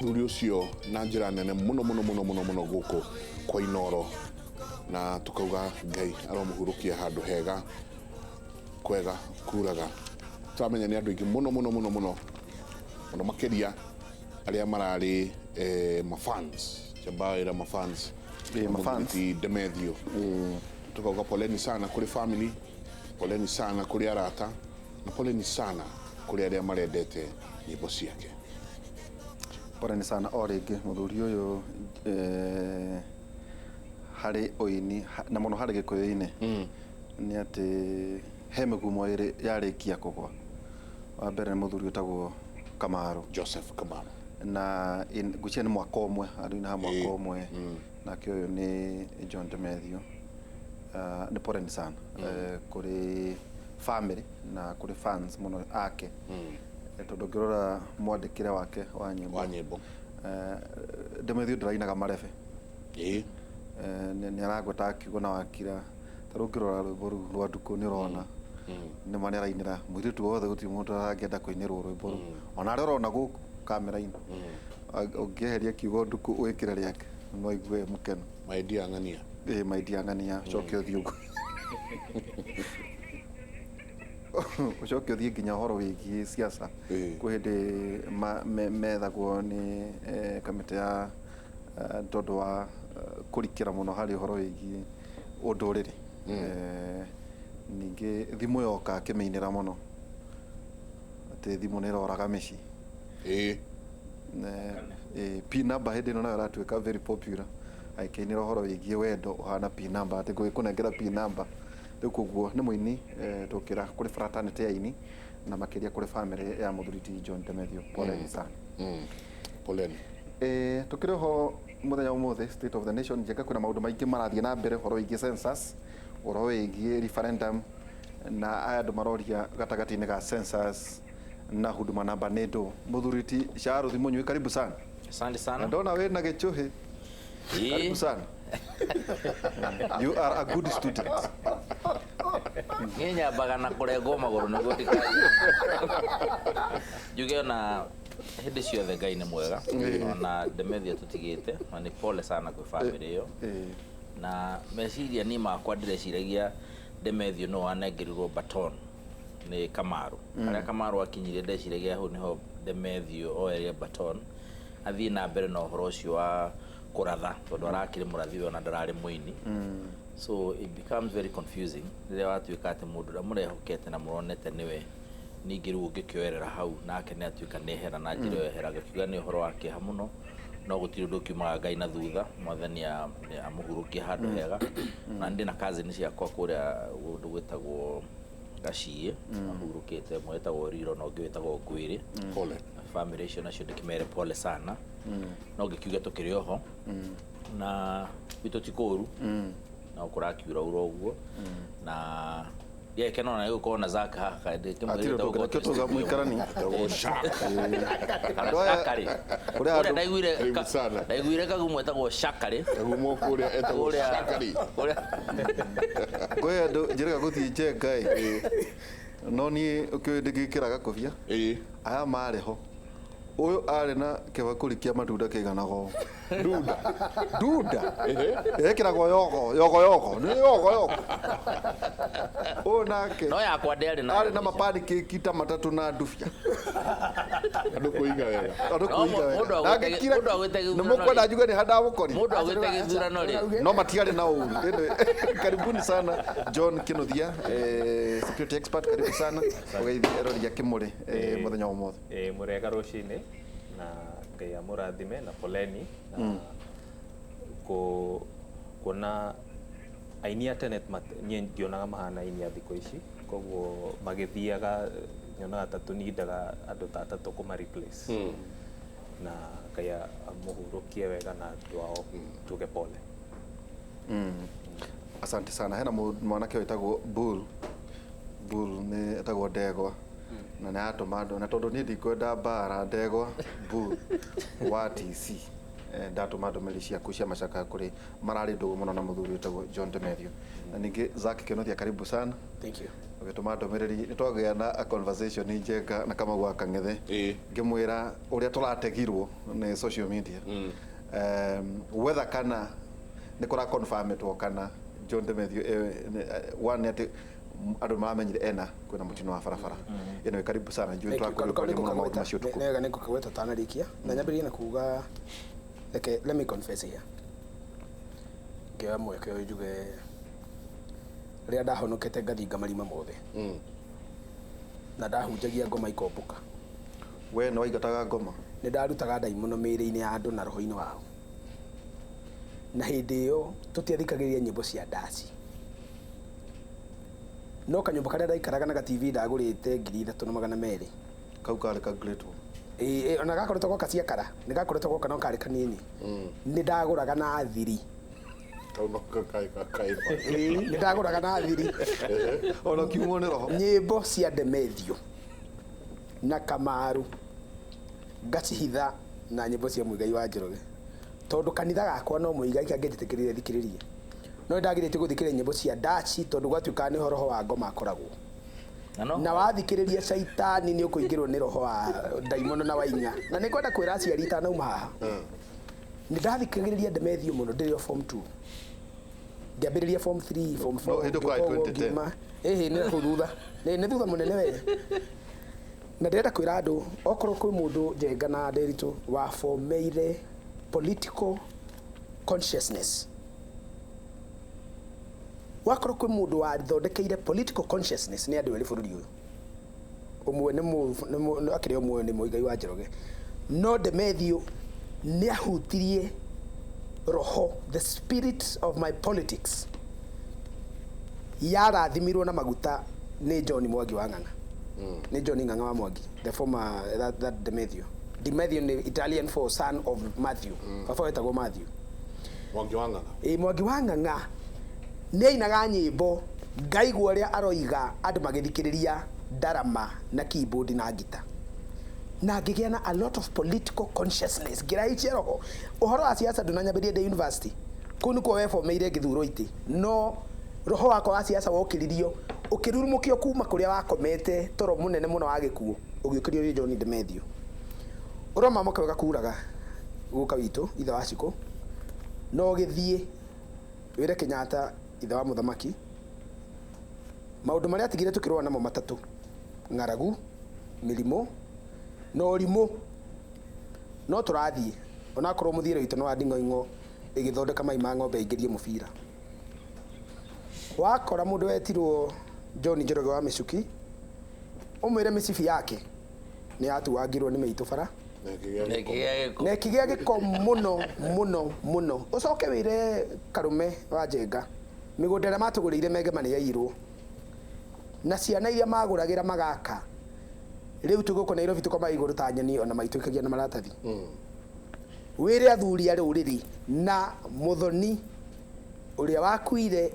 muthuri ucio na njira nene muno guku kwa Inoro na tukauga Ngai aromuhurukia handu hega kwega kuraga turamenya ni andu ingi muno makiria aria marari mafans chabaira mafans Demethio tukauga poleni sana kuri family, poleni sana kuri arata na poleni sana kuri aria marendete nyimbo ciake. Poleni sana origi muthuri uyu hari oini na muno hari gikuyu-ini ni ati he migumo iri yarikia kugwa. Wa mbere muthuri utagwo Kamaru, Joseph Kamaru, na gucia ni mwaka umwe ari na mwaka umwe na kioyo ni John Demethio. Ni poleni sana kuri family na kuri fans muno ake tondu ngirora mwandikire wake wa nyimbo Demethio ndirainaga marebe ni aragweta akiugo na wakira taru ngirora rwimbo ru rwa nduku ni rona ni mani arainira mwiritu wothe guti mundu arangenda kuinirwo rwimbo ru ona ari rona guku kamera-ini ungiheria kiugo nduku wikire riake no igue mukeno maidia ngania maidia ngania coke uthio ugu ucoke uthie nginya horo wigi siasa kwi hindi methagwo ni kamite ya tondu wa kurikira muno hari horo wigi unduriri ningi thimu yoka akimeinira muno ati thimu ni roraga mici P number hindi no nayo ratuika very popular aikinira horo wigi wendo uhana P number ati kunengera P number kuguo ni muini tukira kuri fraternity ya ini na makiria kuri family ya muthuri John Demethio. Poleni sana. Poleni. Tukire ho muthenya umuthe state of the nation njeka kuna maundu maingi marathie na mbere horo wigi census horo wigi referendum na aya andu maroria gatagati-ini ga census na huduma namba nedo. Muthuri Sharu thimunyu karibu sana. Asante sana. Ndona we na gichuhi. Karibu sana. You are a good student. Ngenya bagana kurego maguru niguo ndikaje. Juge na hindi ciothe Ngai ni mwega na Demethio tutigite na ni pole sana kwa family iyo na meciria ni makwa ndireciragia Demethio no anengerirwo baton ni Kamaru aria Kamaru akinyire ndeciragia hu niho Demethio oeria baton athie na mbere na uhoro ucio wa kuratha tondu arakire murathi we na ndarari muini so it becomes very confusing riria watuika ati mundu ra murehokete na muronete niwe ningi riu ngikioerera hau nake ni atuika nehera na njira ehera gakiuga ni uhoro wake hamuno no gutiri ndu kiumaga Ngai na thutha mwathani amuhurukia handu hega na ndi na kazi ni ciakwa kuria undu gwitagwo Gashie ahurukite mwetagwo Riro no ngwitagwo Ngwiri pole family icio nacio ndikimere pole sana no ngikiuga tukiri oho na bito tikuru na ukurakiura uroguo na ye kenona yuko kona zaka haka ndikimwira tuga muikarani shakari kuria ndaiguire kagumwe etagwo shakari kagumo kuria etagwo shakari kwe ndo njiraga guthie njengai no ni ukindikiraga kofia aya mareho uyu ari na kibakuri kia matunda kiganago duda ekirago yogo ni yogo nake no yakwa nderi na ari na mapani kita matatu na ndufia andu kuiga wega mundu agwite ni mukwenda juga ni handa bukori mundu agwite githurano ri no matiari na uru karibuni sana John Kinothia security expert karibu sana ugeithia erori ya kimuri muthenya umothe murega rucini na Ngai amurathime na poleni na kuna aini ya tenet nie ngionaga mahana aini ya thiko ici koguo magithiaga nyonaga tatu nindaga andu tatatu kuma replace na Ngai amuhurukie wega na andu ao tuge pole. Asante sana. Hena mwanake wetagwo Bull ni etagwo Ndegwa na na atomado na tondu ni ndikwenda mbara Ndegwa Bull wa TC ndatomado melisia kucia macaka kuri marari ndugu muno na muthuri etagwo John Demethio na ningi Zaki Kinothia karibu sana. Thank you. Ugituma ndomereri ni twagĩa na a conversation njega na kama gwa Kang'ethe ngimwira uria turategirwo ni social media whether kana ni kura confirmetwo kana John Demethio one ati andu mamenyire ena kwina mutino wa barabara ino karibu sana njui twakuruka muno maundu macio tuku nega niko kagweta tanarikia na nyambirie na kuga let me confess here ngewa mweke uyu juge ria ndahonokete ngathinga marima mothe na ndahunjagia ngoma ikombuka we no waigataga ngoma ni ndarutaga ndaimono mĩĩrĩ-inĩ ya andũ na roho-inĩ wao na hĩndĩ ĩyo tũtiathikagĩrĩria nyĩmbo cia ndaci no kanyũmba karĩa ndaikaraga na ga-TV ndagũrĩte 3,200 kau karĩ ka great ona gakoretwo goka ciakara nĩ gakoretwo goka no karĩ kanini nĩ ndagũraga na thiri nĩ ndagũraga na thiri ona kiumwo nĩ roho nyĩmbo cia Demethio na Kamaru ngacihitha na nyĩmbo cia Mũigai wa Njoroge tondu kanitha gakwa no Mũigai kangĩnjĩtĩkĩrire thikĩrĩrie no ndagĩrĩtie gũthikĩrĩria nyĩmbo cia ndaci tondu gwatuĩka nĩ roho wa ngoma akoragwo na wathikĩrĩria caitani nĩ ũkũingĩrwo nĩ roho wa ndaimono na wainya na nĩ kwenda kwĩra aciari itanauma haha nĩ ndathikagĩrĩria Demethio mũno ndĩrĩ o form 2 ngĩambĩrĩria form 3 form 4 nĩ thutha nĩ thutha mũnene we na ndĩrenda kwĩra andũ okorwo kwĩ mũndũ njenga na ndĩritũ wabomeire political consciousness wakorwo kwĩ mũndũ wathondekeire political consciousness nĩ andũ erĩ bũrũri ũyũ ũmwe nĩ akĩrĩ ũmwe nĩ Mũigai wa Njoroge no Demethio nĩ ahutirie roho the spirit of my politics yarathimirwo na maguta nĩ John Mwangi wa Ng'ang'a nĩ John Ng'ang'a wa Mwangi the former that Demethio nĩ Italian for son of Matthew baba wetagwo Matthew Mwangi wa Ng'ang'a Mwangi wa Ng'ang'a nĩ ainaga nyĩmbo ngaigua ũrĩa aroiga andũ magĩthikĩrĩria ndarama na keyboard na ngita na ngĩgĩa na a lot of political consciousness ngĩraikia roho ũhoro wa siasa ndũnanyambĩrie ndĩ university kũu nĩkuo webomeire ngĩthurwo itĩ no roho wakwa wa siasa wokĩririo ũkĩrurumũkio kuma kũrĩa wakomete toro mũnene mũno wa gĩkuũ ũgĩũkĩrio John Demethio ũroma moka wega kuraga gũka witũ ithe wa Ciko no gĩthiĩ wĩre Kenyatta ithe wa mũthamaki maũndũ marĩa atigire tũkĩrũa namo matatũ ng'aragu mĩrimũ no ũrimũ no tũrathiĩ onakorwo mũthiĩre witũ no wa nding'oing'o ĩgĩthondeka mai ma ng'ombe aingĩrie mũbira wakora mũndũ wetirwo John Njoroge wa Mĩcuki ũmwĩre mĩcibi yake nĩ yatuangirwo nĩ mĩitũ bara na ĩkĩgĩa gĩko mũno mũno mũno ũcoke wĩre Karume wa Njenga mĩgũnda ĩrĩa matũgũrĩire Mengema nĩ yairwo na ciana iria magũragĩra magaka rĩu tũgũkũ Nairobi tũkomaga igũrũ ta nyeni ona maitũikagia na maratathi wĩre athuri a rũrĩrĩ na Mũthoni ũrĩa wakuire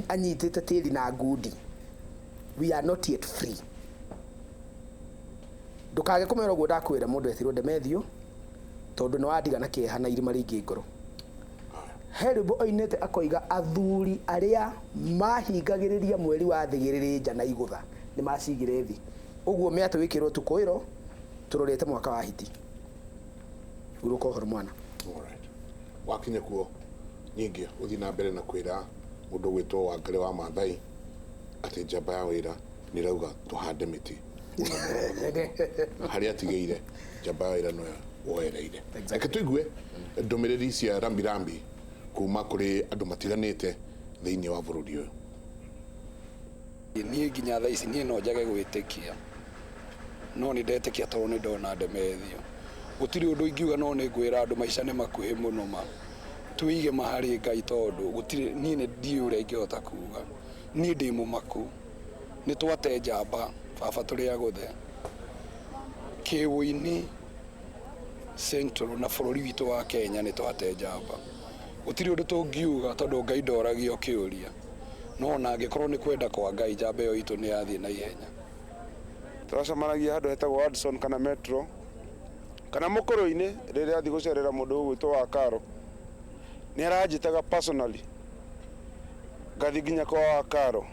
anyitĩte tĩri na ngundi we are not yet free ndũkage kũmera ũguo ndakwĩra mũndũ etirwo Demethio tondũ nĩ wandigana kĩeha na irima rĩingĩ ngoro Herbo oinete akoiga athuri arĩa mahingagĩrĩria mweri wa thigĩrĩrĩ nja na igũtha nĩ macigire thĩ ũguo mĩatũ wĩkĩrwo tukũĩro tũrorete mwaka wa hiti uruko horo mwana wakinya kuo nyingĩ uthi na mbere na kwĩra mũndũ gwĩtwo Wangari wa Maathai atĩ njamba ya wĩra nĩ rauga tũhande mĩtĩ harĩa atigĩire njamba ya wĩra no woereire reke tũigue ndũmĩrĩri cia rambirambi kuma kũrĩ andũ matiganĩte thĩinĩ wa bũrũri ũyũ niĩ nginya thaa ici niĩ no njage gwĩtĩkia no nĩ ndetĩkia tondũ nĩ ndona Demethio gũtirĩ ũndũ ingiuga no nĩ ngwĩra andũ maica nĩ makuhĩ mũno ma tuige maharĩ Ngai tondũ gũtirĩ niĩ nĩ ndiũ ũrĩa ingĩhota kuga niĩ ndĩ mũmaku nĩ twate njamba baba tũrĩ agũthe kĩwũ-inĩ Central na bũrũri witũ wa Kenya nĩ twate njamba gũtirĩ ũndũ tũngiuga tondũ Ngai ndoragio kĩũria no na angĩkorwo nĩ kwenda kwa Ngai njamba ĩyo itũ nĩ yathiĩ na ihenya turacemanagia handũ hetagwo Addison kana Metro kana mũkũrũ-inĩ rĩrĩa athiĩ gũcerera mũndũ ũgwĩtwo wa Karo nĩ aranjĩtaga personally ngathi nginya kwa wa Karo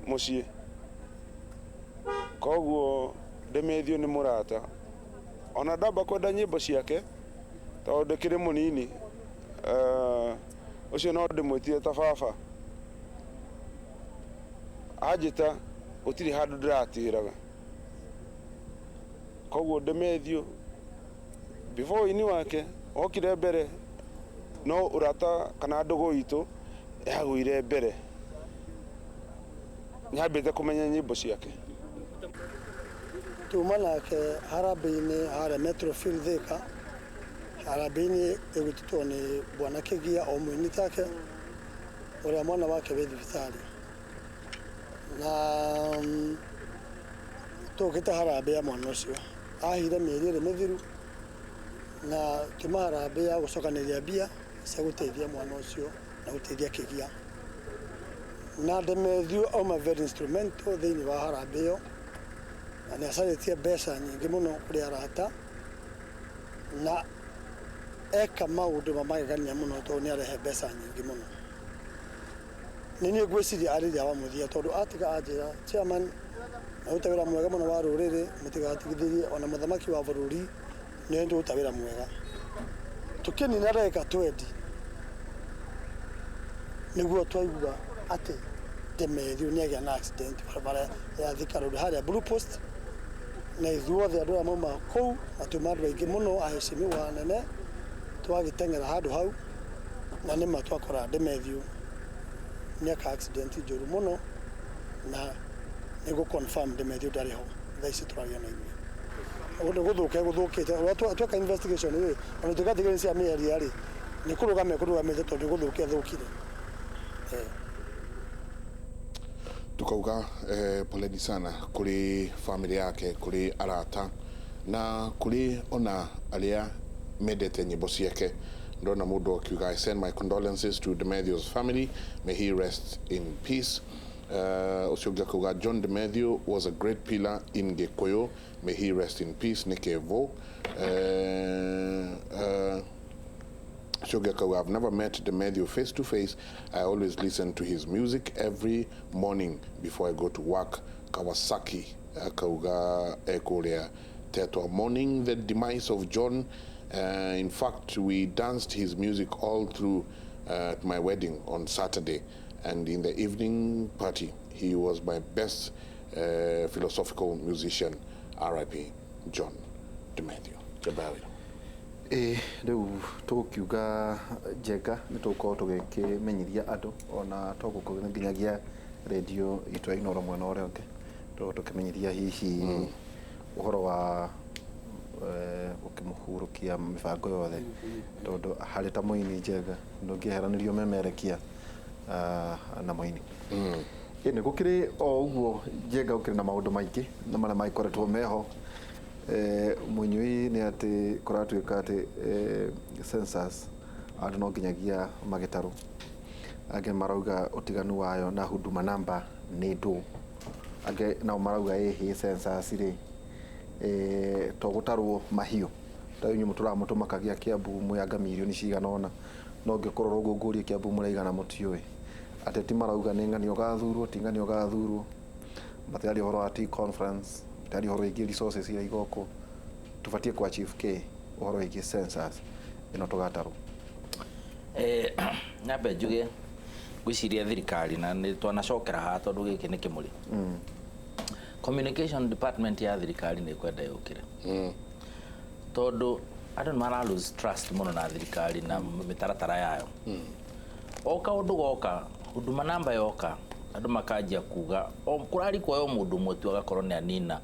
mũciĩ koguo Ndemethio nĩ mũrata ona ndamba kwenda nyĩmbo ciake tondũ ndĩkĩrĩ mũnini ũcio no ndĩmwĩtire ta baba anjĩta gũtirĩ handũ ndĩratigĩraga koguo Ndemethio before wĩini wake okire mbere no ũrata kana ndũgũ itũ yagũire mbere nyambĩte kũmenya nyĩmbo ciake tuma nake harambĩ-inĩ harĩa Metrofield Thika harambĩ-inĩ ĩgwĩtĩtwo nĩ Bwana Kĩgia o mũini take ũrĩa mwana wake wĩ thibitarĩ na tũkĩte harambĩ ya mwana ũcio ahire mĩeri ĩrĩ mĩthiru na tuma harambĩ ya gũcokanĩria mbia cia gũteithia mwana ũcio na gũteithia Kĩgia na Ndemethio auma very instrumental thĩinĩ wa harambĩ ĩyo na nĩ acarĩtie mbeca nyingĩ mũno kũrĩ arata na eka maũndũ mamagegania mũno tondũ nĩ arehe mbeca nyingĩ mũno nĩ niĩ ngwĩciria arĩ rĩa wamũthia tondũ atiga anjĩra chairman naruta wĩra mwega mũno wa rũrĩrĩ mũtigatigithĩrie ona mũthamaki wa bũrũri nĩ ndũruta wĩra mwega tũkĩnina ndagĩka 20 nĩguo twaigua atĩ Ndemethio nĩ agĩa na accident barabara ya Thika Road harĩa Blue Post na ithuothe andũ arĩa mauma kũu na tuma andũ aingĩ mũno aheshimiwa nene twagĩteng'era handũ hau na nĩma twakora Ndemethio nĩ aka accident njũru mũno na nĩguo confirm Ndemethio ndarĩ ho thaa ici tũraria na inyuĩ gũthũkĩte ũrĩa tweka investigation rĩ ona tũgatigĩrĩra cia mĩaria rĩ nĩ kũrũgamĩte tondũ gũthũkia thũkire tukauga poleni sana kuri family yake kuri arata na kuri ona alia mendete nyimbo ciake ndona mundu akiuga I send my condolences to Ndemethio's family, may he rest in peace. Ucio kuga John Ndemethio was a great pillar in Gikuyu, may he rest in peace. Nikevo I've never met Ndemethio face to face. I always listen to his music every morning before I go to work. Kawasaki Kauga Ekolia Teto. Mourning the demise of John. In fact, we danced his music all through at my wedding on Saturday, and in the evening party. He was my best philosophical musician. R.I.P. John Ndemethio. Jabari. Rĩu tũkiuga Njenga nĩ tũgũkorwo tũgĩkĩmenyithia andũ ona tũgũkorwo nginyagia radio itũ ya Inooro mwena ũrĩa ũngĩ tũkĩmenyithia hihi ũhoro wa gũkĩmũhurũkia mĩbango yothe tondũ harĩ ta mũini Njenga ndũngĩeheranĩrio memerekia na mũini nĩ gũkĩrĩ o ũguo Njenga gũkĩrĩ na maũndũ maingĩ na marĩa magĩkoretwo meho mũini ũyũ nĩ atĩ kũratuĩka atĩ census andũ no nginyagia magĩtarwo angĩ marauga ũtiganu wayo na huduma number nĩ ndũ angĩ nao marauga ĩhĩ census rĩ to gũtarwo mahiũ ta inyuĩ mũtũramũtũmakagia Kiambu mwĩanga mirioni cigana ona no ngĩkorwo ũguo ngũrie Kiambu mũraigana mũtiũĩ ateti marauga nĩ ng'ani ũgathurwo ti ng'ani ũgathurwo matĩari ũhoro wa tea conference tari horo igi resources ira igoko tufatie kwa Chief K horo igi census ino tugataro nyambe njuge gwiciria thirikari na nĩ twanacokera ha tondu gĩkĩ nĩ kĩmũri communication department ya thirikari nĩ kwenda yũkire tondu andũ nĩ mara lose trust mũno na thirikari na mĩtaratara yayo o kaũndũ goka huduma namba yoka andũ makanjia kuga o kurari kwa yo mundu mwetu agakorwo nĩ anina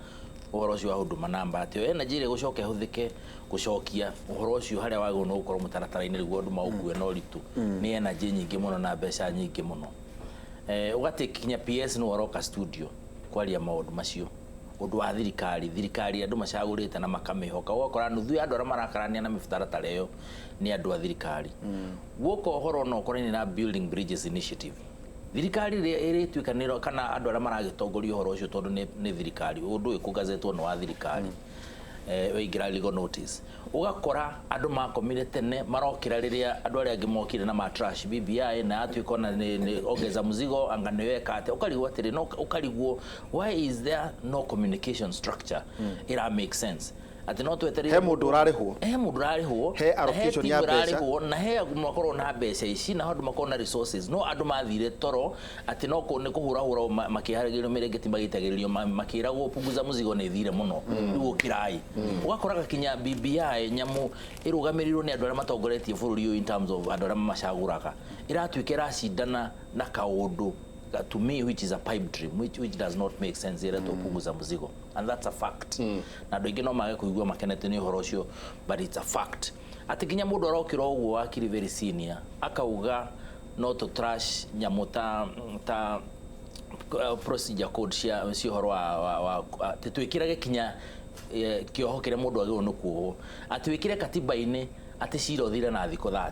uhoro ucio wa huduma namba atĩ energy ĩrĩa gũcoka hũthĩke gũcokia uhoro ucio harĩa wagwo no gũkorwo mũtaratara-inĩ nĩguo andũ maũkue no ritu nĩ energy nyingĩ mũno na mbeca nyingĩ mũno ũgatikinya PS no waroka studio kwaria maũndũ macio ũndũ wa thirikari andũ macagũrĩte na makamĩhoka ũgakora nuthu ya andũ arĩa marakarania na mĩtaratara ĩyo nĩ andũ a thirikari guoka ũhoro no ũkorwo na building bridges initiative thirikari ĩrĩtuĩkanĩro kana andũ arĩa maragĩtongoria ũhoro ũcio tondũ nĩ thirikari ũndũ ũyũ kũgazetwo nĩ wa thirikari waigira legal notice ugakora andu makomire tene marokira riria andu aria angi mokire na matrash BBI na atuika na ni ongeza muzigo anga niweka ate ukarigwo atiri no ukarigwo why is there no communication structure ira make sense ati no tweteri he mundu urarihwo he allocation ya mbeca na he makorwo na mbeca ici na andu makorwo na resources no andu mathire toro ati no ko ni kuhura makiharagirio mirengeti magitagiririo makiragwo punguza muzigo ni thire muno nigo kirai ugakoraga kinya BBI nyamu irugamirirwo ni andu aria matongoretie bururi uyu in terms of andu aria macaguraga iratwikira cindana na kaundu to me which is a pipe dream which does not make sense ira to punguza muzigo and that's a fact na ndu ingi no mage kuigua makenete ni uhoro ucio but it's a fact ati kinya mundu arokira uguo akiri very senior akauga no to trash nyamuta procedure code cia uhoro wa twikirage kinya kioho kire mundu agirwo no kuo ati wikire katiba-ini ati cira uthire na thiko 30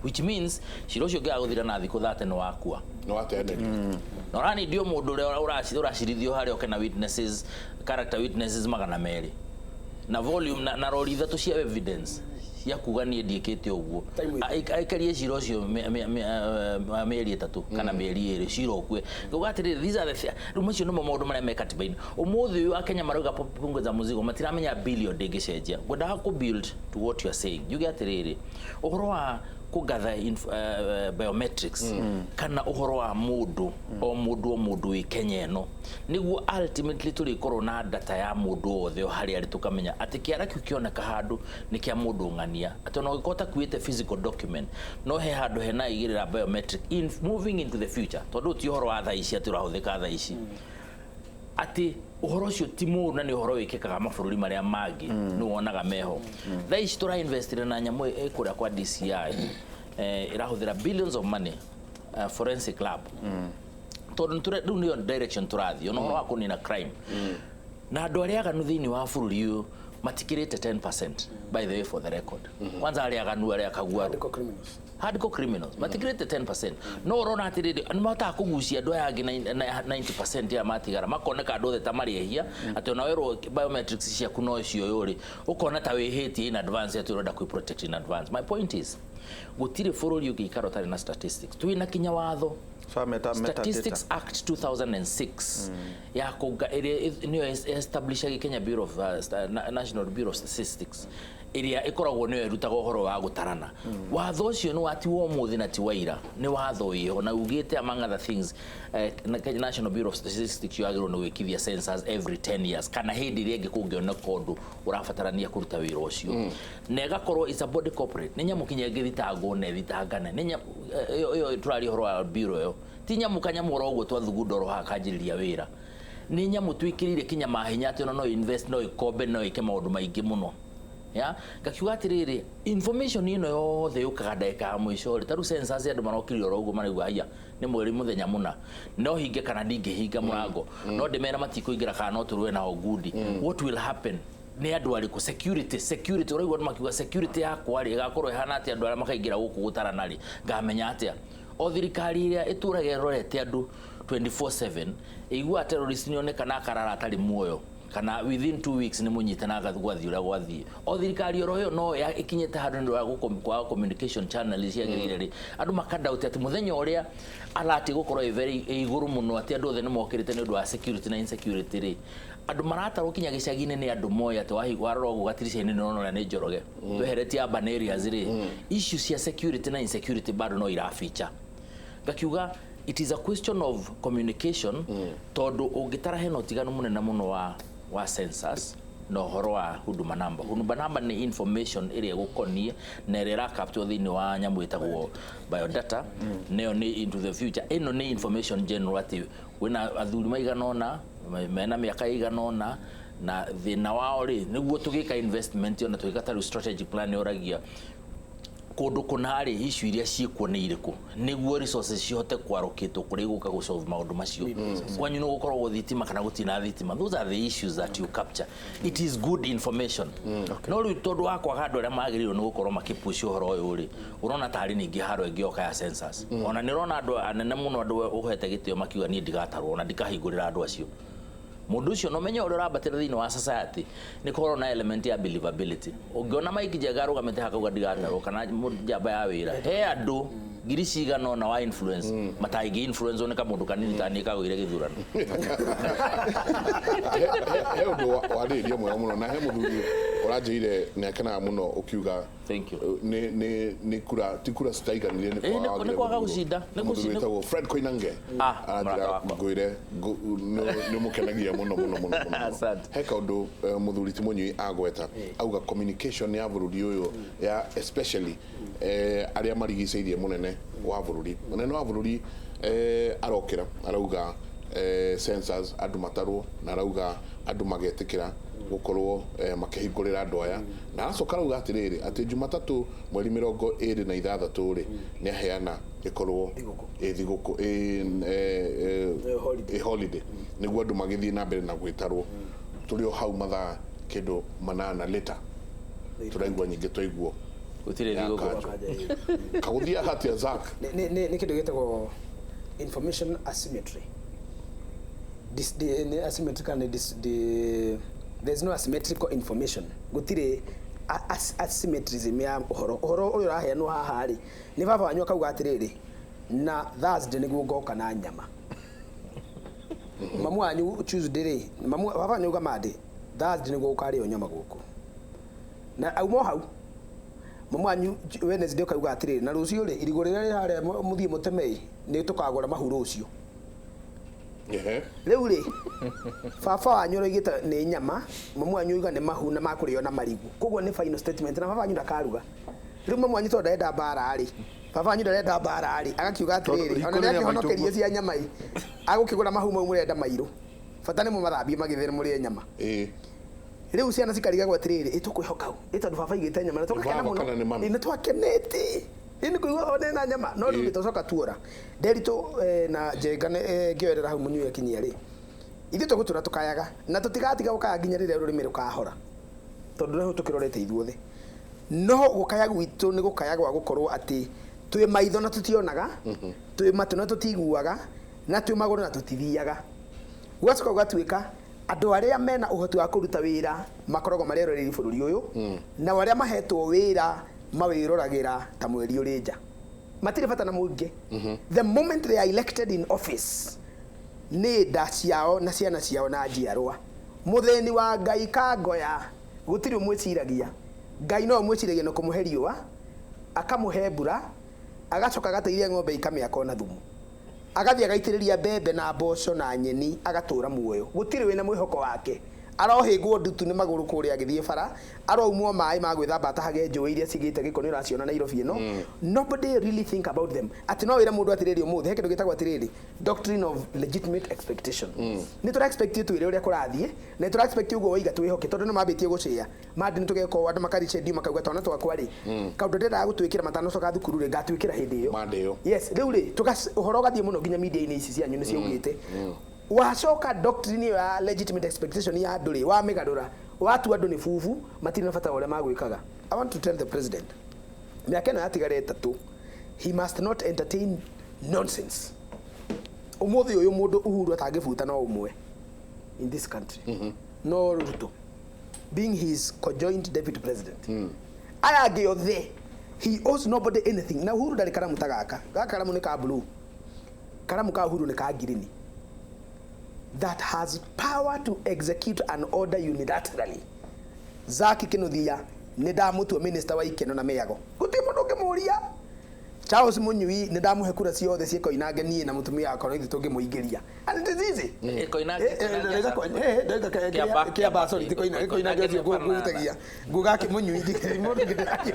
which means cira ucio ngia guthira na thiko 30 no wakua no atende no rani ndio mundu uria uracirithio hari okena witnesses character witnesses magana meri na volume na rori ithatu cia evidence ya kugania ndiekete uguo aikarie cira ucio meri itatu kana meri iri cira okwe gugatiri these are the rumacio no maundu maria me katiba-ini umuthi uyu akenya marauga punguza muzigo matiramenya billion dingicenjia ngwenda ku build to what you are saying you get riri uhoro wa kugather biometrics kana uhoro wa mundu o mundu wi Kenya no niguo ultimately turikorwo na data ya mundu othe hari ari tukamenya ati kiara kiu kioneka handu ni kia mundu ngania ati no gikota kuite physical document no he handu hena igirira biometric in moving into the future tondu ti uhoro wa tha ici ati urahuthika tha ici ati uhoro ucio ti mu na ni uhoro wikikaga mabururi maria mangi ni wonaga meho tha ici tura invest na nyamu ikuria kwa DCI irahuthira billions of money forensic lab tondu riu niyo direction turathio no uhoro wa kunina crime na andu aria aganu thiini wa bururi uyu matikirite 10% by the way for the record kwanza aria aganu aria kagua hardcore criminals matikirite 10% no urona atiriri ani mata kugucia andu aya 90% ya matigara makoneka andu othe tamari ehia ati ona wero biometrics cia kuno cio yuri ukona ta wihitie in advance ati urenda ku protect in advance my point is gutire bururi ugikaro tari na statistics tuina kinya watho Statistics Act 2006 ya kuga niyo establish Kenya Bureau of National Bureau of Statistics iria ikoragwo niyo irutaga uhoro wa gutarana watho ucio ni wati wo muthi na tiwaira ni watho iyo na ugite among other things National Bureau of Statistics yagirwo no wikithia census every 10 years kana hindi iria ngikungiona kondu urafatarania kuruta wira ucio nega korwo is a body corporate ninya mukinya ngithitangwo ne thitangana ninya iyo turari horo wa bureau yo tinya mukanya muro uguo twathugundoro hakanjiriria wira ninya mutwikirire kinya mahinya ati no invest no ikombe no ike maundu maingi muno ya gakiuga atiriri information ino yothe yukaga ndeka mwisho ri taru census andu marokirio rogo marigwa aya ni mweri muthenya muna no hinge kana ndingihinga murango no ndemera matikuingira kana no turwe na ogudi what will happen ni andu ariku security uraigwa makiuga security yakwa ri igakorwo ihana ati andu aria makaingira guku gutarana ri ngamenya atia o thirikari iria iturage rorete andu 24/7 igua terrorist ni onekana karara atari muoyo kana within 2 weeks ni munyitana gwathi ura gwathi o thirikari oro yo no ikinyete handu ndo kwa communication channel ciagirire ri andu makadauti ati muthenya uria alati gukorwo very iguru muno ati andu othe ni mokirite ni undu wa security na insecurity ri andu marataruo kinya gicagine ni andu moya ati wahigwa rogo gatirisha ni nono ni njoroge twehereti urban areas ri issue cia security na insecurity bado no iraficha gakiuga it is a question of communication tondu ungitara heno tiganu munene muno wa census no horo wa huduma number ni information area gukonie na ira capture thini wa nyamu itagwo biodata neo ni into the future eno ni information general ati wina athuri maiganona mena miaka iganona na thina wao ri niguo tugika investment ona tugika strategic plan oragia kundu kunari issue iria ciikuo ni iriku niguo resources cihote kwarukitwo kuri guka go solve maundu macio kwanyu no gukorwo thitima kana gutina thitima those are the issues that you capture it is good information no ri tondu wakwa handu aria magirirwo ni gukorwo makipush uhoro uyu ri urona tari ningi haro ngioka ya census ona ni rona andu anene muno andu uhete gitio makiuga ni ndigatarwo ona ndikahingurira andu acio mundu ucio no menye uri rabatira thini wa society ni korwo na element ya believability ungiona Mike Njenga rugamite hakauga ndigatarwo kana njamba ya wira he andu ngiri cigano na wa influence mataigi influence one kamundu kanini tani kagwire githurano he undu waririe mwega muno na he muthuri uranjire nekana muno ukiuga thank you ni kura tikura staiganire ni kwaga gucinda ni gucinda Fred Koinange aranjira ngwire ni mukenagia muno he kaundu muthuri ti munyui agweta auga communication ya bururi uyu ya especially aria marigiceirie munene wa bururi arokira arauga sensors andu matarwo na arauga andu magetikira gukorwo makihingurira andu aya na acoka arauga atiriri ati Jumatatu mweri 26 ri ni aheana ikorwo thiguku holiday niguo andu magithii na mbere na gwitarwo turi o hau mathaa kindu 8 later turaigua nyingi twaiguo utire thiguku kaguthia hatia Zak ni kindu gitagwo information asymmetry. There's no asymmetrical information. Gutire asymmetrism ya uhoro uyu raheanwo haha ri ni baba wanyu akauga atiriri na Thursday niguo ngoka na nyama mamu wanyu Tuesday ri mamu baba wanyu uga Monday Thursday niguo ukario nyama guku na aumo hau mamu wanyu Wednesday ukauga atiriri na rucio ri irigo rire hare muthie mutemei ni tukagura mahuru ucio riu ri baba wanyu roigite ni nyama mamu wanyu uga ni mahu na makurio na marigu koguo ni final statement na baba wanyu ndakaruga riu mamu wanyu to ndenda mbara ri baba wanyu ndenda mbara ri agakiuga atiriri ona ni akihonokerie cia nyama i agukigura mahu mau murenda mairu bata ni mumathambie magithere muri nyama riu ciana cikariga gwa atiriri itukwihoka itondu baba igite nyama na tukakena muno ni twakenete ini kuigua one na nyama no ndu tucoka tuora Derito na Njenga ngioerera hau munyu yakinyia ri ithu tugutura tukayaga na tutigatiga gukaya nginya rire rurimi rukahora tondu reho tukirorete ithuothe no gukaya gwitu ni gukaya gwa gukorwo ati twi maitho na tutionaga twi matu na tutiguaga na twi maguru na tutithiaga gwacoka gwatuika andu aria mena uhoti wa kuruta wira makorogo mareroreri bururi uyu na aria mahetwo wira mawirораgira ta mweri urinja matire bata na muingi the moment they are elected in office ni nda ciao na ciana ciao na njiarwa mutheni wa Ngai kangoya gutiri umwiciragia Ngai no umwiciragia no kumuheriwa akamuhe mbura agacoka agateithia ng'ombe ikamiaka na thumu agathia gaitiriria mbembe na mboco na nyeni agatura muoyo gutiri wina mwihoko wake arohingwo ndutu ni maguru kuri agithie bara aroumwo mai magwithamba atahage njũĩ iria cigite giko ni raciona Nairobi ino nobody really think about them ati no wira mundu atiriri umuthi he kindu gitagwo atiriri doctrine of legitimate expectation ni tura expect tu ire uria kurathie na tura expect ugo waiga twihoke tondu ni mambitie gucia mandi ni tugeko andu makariche ndi makauga twana twakwa ri kaundu ndenda gutwikira matano coka thukuru ri ngatwikira hindi iyo yes riu ri tuka uhoro gathie muno nginya media ini ici cianyu ni ciugite wacoka doctrine ya legitimate expectation ya nduri wa migarura watu andu ni fufu matiri na bata ore magwikaga. I want to tell the president miaka ino yatigare 3 he must not entertain nonsense. Umuthi uyu mundu Uhuru atangibuta no umwe in this country no Ruto being his conjoined deputy president aya angi othe he owes nobody anything na Uhuru ndari karamu tagaka gakaramu ni ka blue karamu ka Uhuru ni ka green that has power to execute an order unilaterally. Zaki Kinuthia ni ndamutua minister wa ikeno na meago guti mundu ngimuria Charles Munyui ni ndamuhe kura ciothe cieko inange nie na mutumia akoro ithi tungimuingiria and it is easy iko inange kia ba sorry tiko inange cio gutagia nguga ki Munyui ndi mundu ngidaki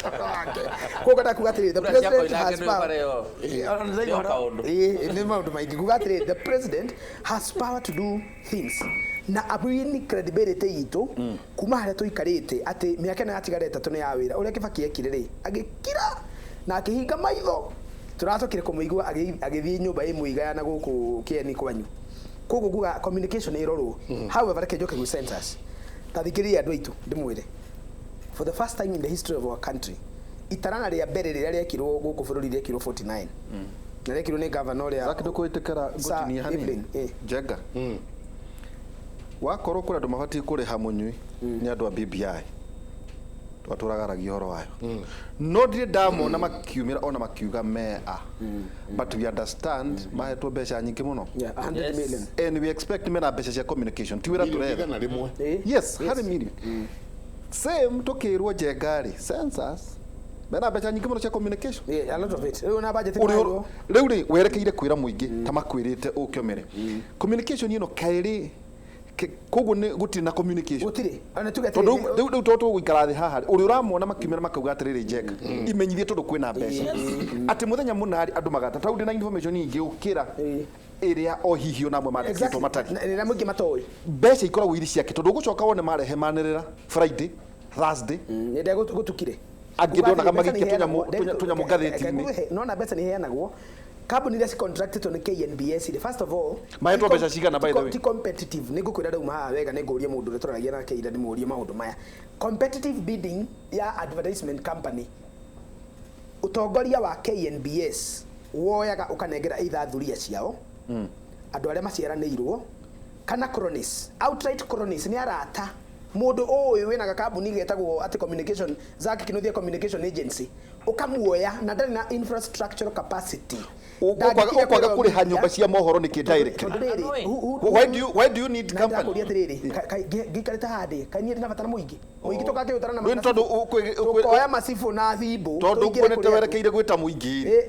ko gata kugatiri the president has power ni maundu maingi kugatiri the president has power to do things na abwini credibility itu kuma haria tuikarite ati miaka na atigare 3 ni ya wira uria Kibaki ekire ri agikira na akihinga maitho turatokire kumuigua agithii nyumba imuiga na guku kieni kwanyu koguo nguga communication irorwo however reke njoke with centers tathikiria andu aitu ndimwire for the first time in the history of our country itarana ria mbere riria riekirwo guku bururi riekirwo 49 na riekirwo ni governor ria zakindo kwitikira gutinia hanini Njenga wakorwo kuri andu mabati kuri hamunywi ni andu a BBI twatũragaragia horo wayo no ndire ndamona makiumĩra ona makiuga mea but we understand mahetwo mbeca nyingĩ mũno 100 million and we expect mena mbeca cia communication ti wĩra tũretha yes 100 million same tukĩrwo njengari census mena mbeca nyingĩ mũno cia communication a lot of it na budget rĩu rĩ werekeire kwĩra mũingĩ ta makwĩrĩte ũkĩomere communication ĩno kaĩrĩ koguo nĩ gũtirĩ na communication gũtirĩ ona tuge rĩu to gũikara thĩ haha ũrĩa ũramona makiumĩra makauga atĩrĩrĩ njenga imenyithie tondũ kwĩna mbeca atĩ mũthenya mũnari andũ magata tondũ ndĩ na information nyingĩ gũkĩra ĩrĩa o hihi ona amwe mandĩkĩtwo matarĩ na mũingĩ matoĩ mbeca ikoragwo irĩ ciake tondũ ũgũcoka wone marehe manĩrĩra Friday Thursday nĩ gũtukire angĩ ndonaga magĩikia tũnyamũ ngathĩti-inĩ no na mbeca nĩ heanagwo kambuni iria contracted ni KNBS first of all mahetwo mbeca cigana by the way ti competitive nĩ ngũkwĩra rĩu maha wega nĩ ngũria mũndũ ũrĩa tũraragia nake ira nĩ mũrie maũndũ maya competitive bidding ya advertisement company utongoria wa KNBS woyaga ũkanengera either thuria ciao andũ arĩa maciaranĩirwo kana cronies outright cronies nĩ arata mundu ũyũ wĩna kambuni getagwo ati communication Zaki Kinuthia Communication Agency ukamuoya na ndarĩ na infrastructural capacity ukwaga kũrĩha nyũmba cia mohoro nĩkĩ direct why do you need company ndakuria atiriri ngikarĩte handĩ kaini ndina bata na mũingĩ tũkakĩutana na tondũ macibu na thimbu tondũ kwonete werekeire gwĩta mũingĩ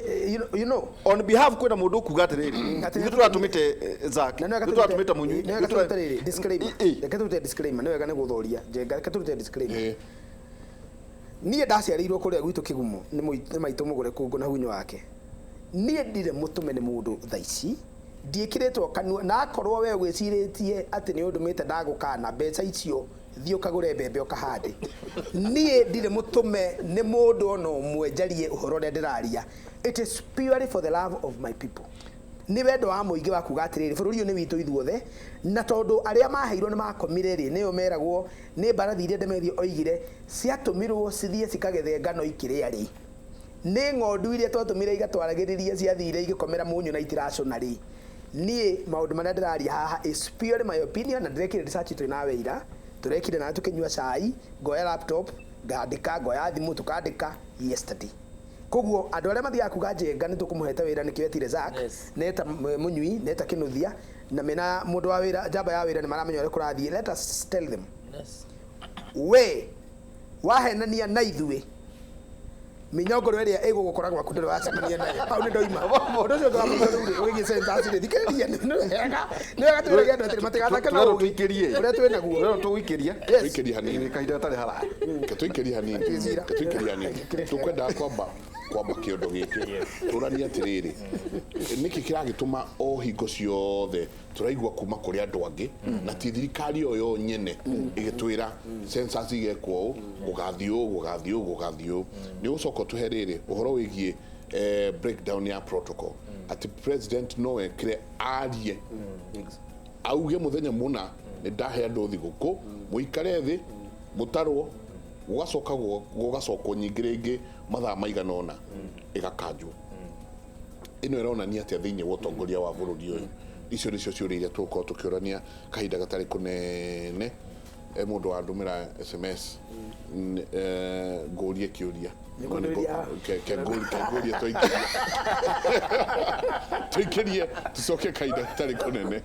you know on behalf kwĩna mũndũ ukuga atĩrĩrĩ ithuĩ tũratũmĩte Zaki ithuĩ tũratũmĩte Mũnyui reke tũrute disclaimer nĩ wega nĩ gũthoria njenga reke tũrute disclaimer niĩ ndaciarĩirwo kũrĩa gwitũ Kĩgumo nĩ maitũ mũgũre kũngũ na hunyo wake niĩ ndire mũtume nĩ mũndũ thaici ndiĩkĩrĩtwo kanua na akorwo we gwĩcirĩtie atĩ nĩ ũndũmĩte ndagũkana mbeca icio thiĩ ũkagũre mbembe ũkahande niĩ ndire mũtume nĩ mũndũ ona ũmwe njarie ũhoro ũrĩa ndĩraria it is purely for the love of my people nĩ wendo wa mũingĩ wa kuga atĩrĩrĩ bũrũri ũyũ nĩ witũ ithuothe na tondũ arĩa maheirwo nĩ makomire rĩ nĩyo meragwo nĩ mbarathi iria Ndemethio oigire ciatũmirwo cithiĩ cikagethe ngano ikĩrĩa rĩ nĩ ng'ondu iria twatũmire igatwaragĩrĩria ciathire igĩkomera mũnyũ na itiracũna rĩ niĩ maũndũ marĩa ndĩraria haha is purely my opinion na ndĩrekire research twĩ nawe ira tũrekire na tũkĩnyua cai ngoya laptop ngandĩka ngoya thimũ tũkandĩka yesterday koguo andũ arĩa mathiaga kuga njenga nĩ tũkũmũhete wĩra nĩkĩo etire Zak neta Mũnyui neta Kinuthia na mena mũndũ wa wĩra njamba ya wĩra nĩ maramenya ũrĩa kũrathiĩ let us tell them we wahenania na ithuĩ minyongoro ĩrĩa ĩgũgũkora gwaku ndĩrĩ wacemania nayo hau nĩ ndoima mũndũ ũcio ngwamũthũrĩ ũgĩgĩ census thikĩrĩria nĩ wega twĩrage andũ atĩrĩ matigathake na tũikĩrie ũrĩa twĩ naguo rero tũgũikĩria tũikĩrie hanini kahinda gatarĩ haraya tũikĩrie hanini tũkwendaga kwamba kĩondo gĩkĩ tũrania atĩrĩrĩ nĩkĩ kĩragĩtũma o hingo ciothe tũraigua kuma kũrĩ andũ angĩ na ti thirikari o yo nyene ĩgĩtwĩra census igekwo gũgathiĩ nĩ ũcoka tũhe rĩrĩ ũhoro wĩgiĩ breakdown ya protocol atĩ president no ekire arie auge mũthenya mũna nĩ ndahe andũ thigũkũ mũikare thĩ mũtarwo gũgacokwo nyingĩ rĩngĩ mathaa maigana ũna ĩgakanjwo ĩno ĩronania atĩ thĩinĩ wa ũtongoria wa bũrũri ũyũ icio nĩcio ciũria iria tũgũkorwo tũkĩũrania kahinda gatarĩ kũnene mũndũ wa ndũmĩra SMS ngũrie kĩũria kengũrie tũikĩrie tũcoke kahinda gatarĩ kũnene